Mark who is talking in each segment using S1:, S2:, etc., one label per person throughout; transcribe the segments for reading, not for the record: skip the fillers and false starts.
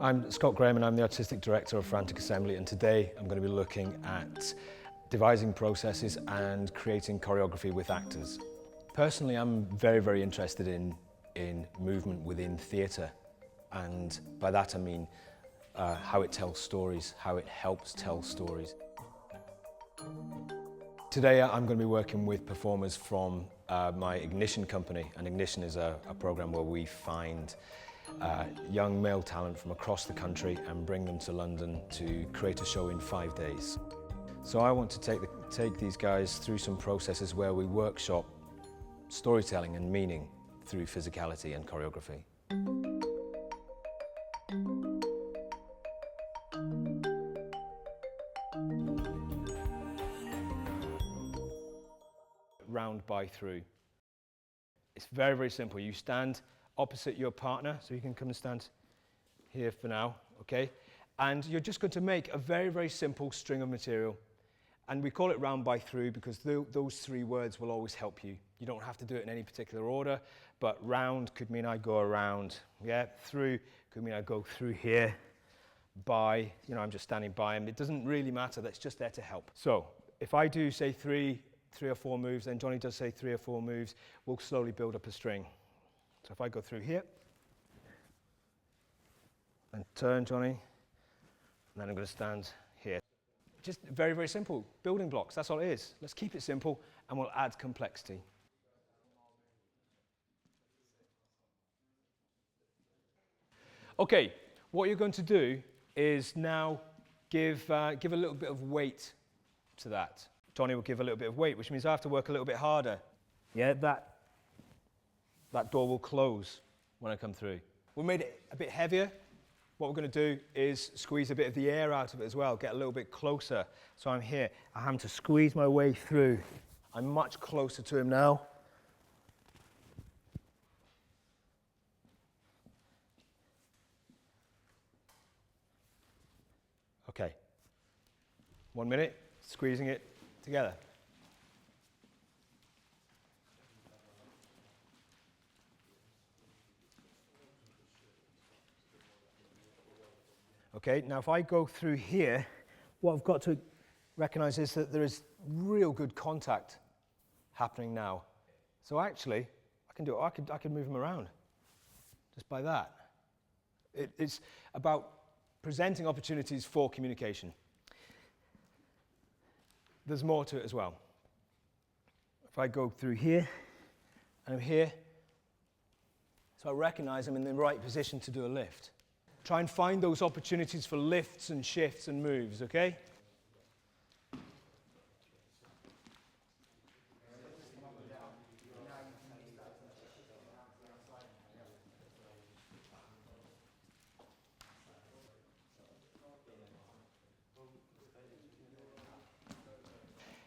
S1: I'm Scott Graham and I'm the Artistic Director of Frantic Assembly, and today I'm going to be looking at devising processes and creating choreography with actors. Personally, I'm very interested in movement within theatre, and by that I mean how it tells stories, how it helps tell stories. Today I'm going to be working with performers from my Ignition company, and Ignition is a program where we find young male talent from across the country and bring them to London to create a show in 5 days. So I want to take these guys through some processes where we workshop storytelling and meaning through physicality and choreography. Round by through. It's very simple. You stand opposite your partner, so you can come and stand here for now, okay? And you're just going to make a very simple string of material. And we call it round by through because those three words will always help you. You don't have to do it in any particular order, but round could mean I go around, yeah? Through could mean I go through here. By, you know, I'm just standing by him. It doesn't really matter, that's just there to help. So, if I do say three or four moves, then Johnny does say 3 or 4 moves, we'll slowly build up a string. So if I go through here, and turn Johnny, and then I'm going to stand here. Just very simple, building blocks, that's all it is. Let's keep it simple, and we'll add complexity. Okay, what you're going to do is now give a little bit of weight to that. Johnny will give a little bit of weight, which means I have to work a little bit harder. Yeah, that door will close when I come through. We made it a bit heavier. What we're going to do is squeeze a bit of the air out of it as well, get a little bit closer. So I'm here. I have to squeeze my way through. I'm much closer to him now. Okay. 1 minute, squeezing it together. Okay, now if I go through here, what I've got to recognize is that there is real good contact happening now. So actually, I can do it. I can move them around just by that. It's about presenting opportunities for communication. There's more to it as well. If I go through here, and I'm here, so I recognize I'm in the right position to do a lift. Try and find those opportunities for lifts and shifts and moves, okay?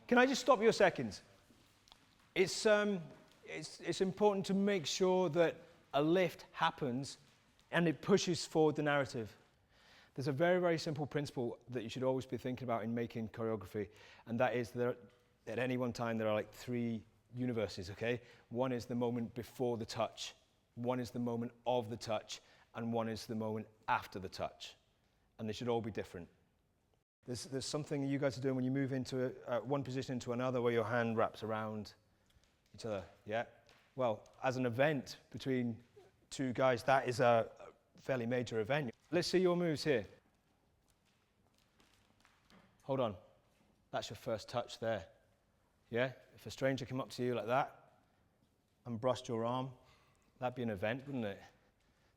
S1: Can I just stop you a second? It's important to make sure that a lift happens and it pushes forward the narrative. There's a very simple principle that you should always be thinking about in making choreography, and that is that at any one time there are like 3 universes, okay? One is the moment before the touch, one is the moment of the touch, and one is the moment after the touch. And they should all be different. There's something you guys are doing when you move into one position into another where your hand wraps around each other, yeah? Well, as an event between 2 guys, that is a fairly major event. Let's see your moves here. Hold on. That's your first touch there. Yeah? If a stranger came up to you like that and brushed your arm, that'd be an event, wouldn't it?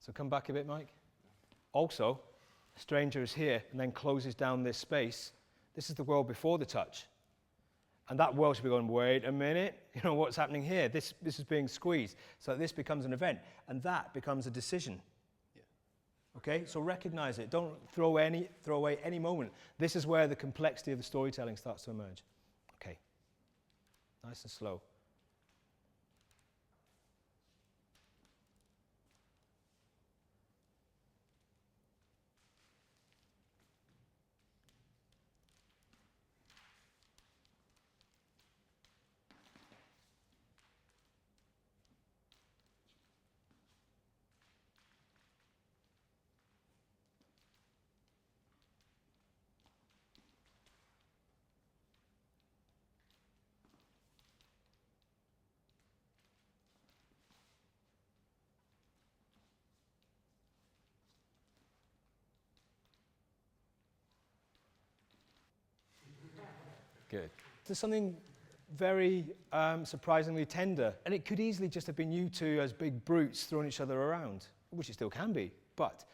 S1: So come back a bit, Mike. Also, a stranger is here and then closes down this space. This is the world before the touch. And that world should be going, wait a minute, you know, what's happening here? This is being squeezed. So this becomes an event, and that becomes a decision. Yeah. Okay, so recognize it. Don't throw away any moment. This is where the complexity of the storytelling starts to emerge. Okay, nice and slow. Good. There's something very surprisingly tender, and it could easily just have been you two as big brutes throwing each other around, which it still can be, but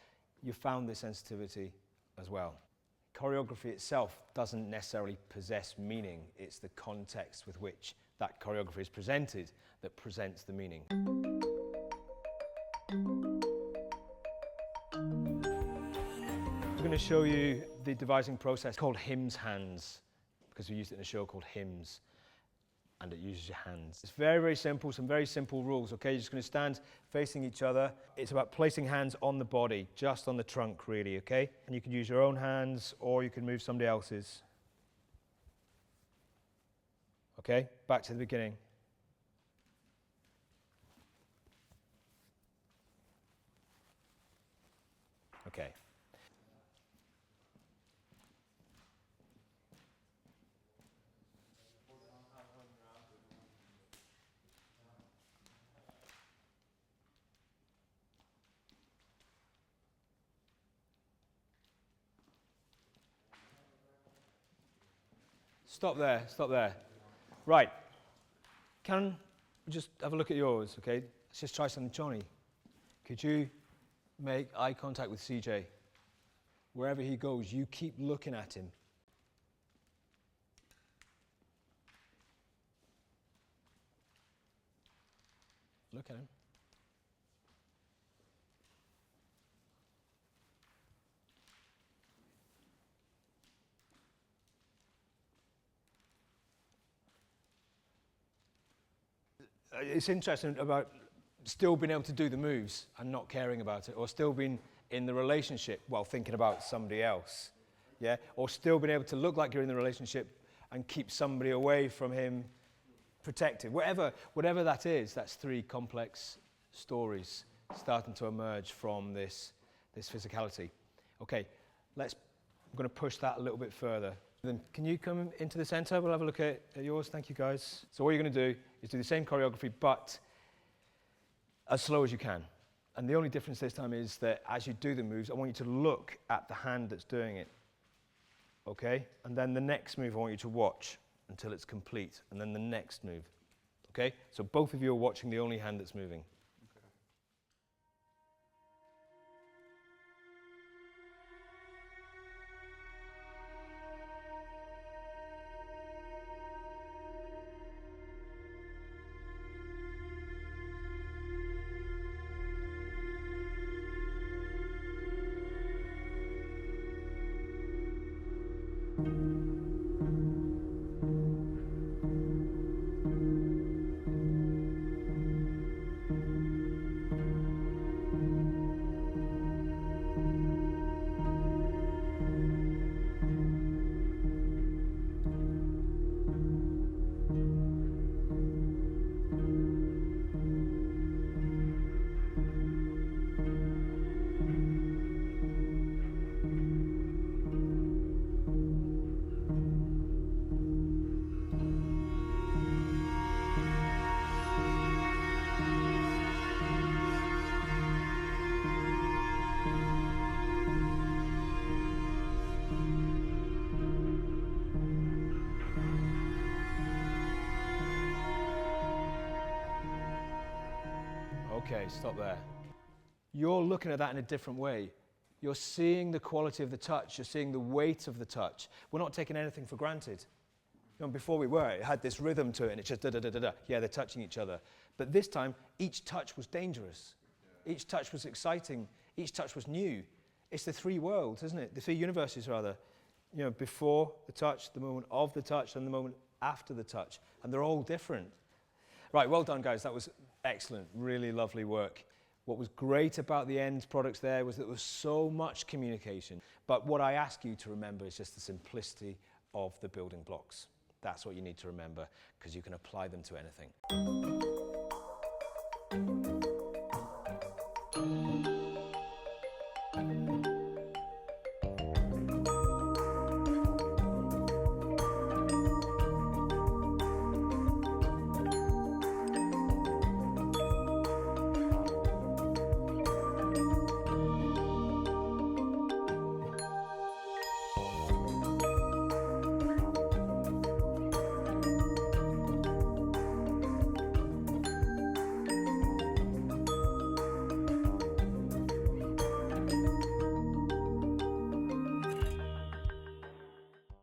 S1: you found this sensitivity as well. Choreography itself doesn't necessarily possess meaning. It's the context with which that choreography is presented that presents the meaning. I'm going to show you the devising process called Hymns Hands, because we used it in a show called Hymns, and it uses your hands. It's very, very simple, some very simple rules, okay? You're just going to stand facing each other. It's about placing hands on the body, just on the trunk, really, okay? And you can use your own hands, or you can move somebody else's. Okay, back to the beginning. Okay. Stop there, stop there. Right, can we just have a look at yours, okay? Let's just try something. Johnny, could you make eye contact with CJ? Wherever he goes, you keep looking at him. Look at him. It's interesting about still being able to do the moves and not caring about it, or still being in the relationship while thinking about somebody else, yeah? Or still being able to look like you're in the relationship and keep somebody away from him, protected. Whatever that is, that's three complex stories starting to emerge from this physicality. Okay, I'm going to push that a little bit further. Then can you come into the center? We'll have a look at yours. Thank you, guys. So what you're going to do is do the same choreography, but as slow as you can. And the only difference this time is that as you do the moves, I want you to look at the hand that's doing it. Okay? And then the next move, I want you to watch until it's complete. And then the next move. Okay? So both of you are watching the only hand that's moving. Okay, stop there. You're looking at that in a different way. You're seeing the quality of the touch. You're seeing the weight of the touch. We're not taking anything for granted. You know, before we were, it had this rhythm to it, and it's just da-da-da-da-da. Yeah, they're touching each other. But this time, each touch was dangerous. Each touch was exciting. Each touch was new. It's the three worlds, isn't it? The three universes, rather. You know, before the touch, the moment of the touch, and the moment after the touch. And they're all different. Right, well done, guys. That was excellent. Really lovely work. What was great about the end products there was that there was so much communication. But what I ask you to remember is just the simplicity of the building blocks. That's what you need to remember, because you can apply them to anything.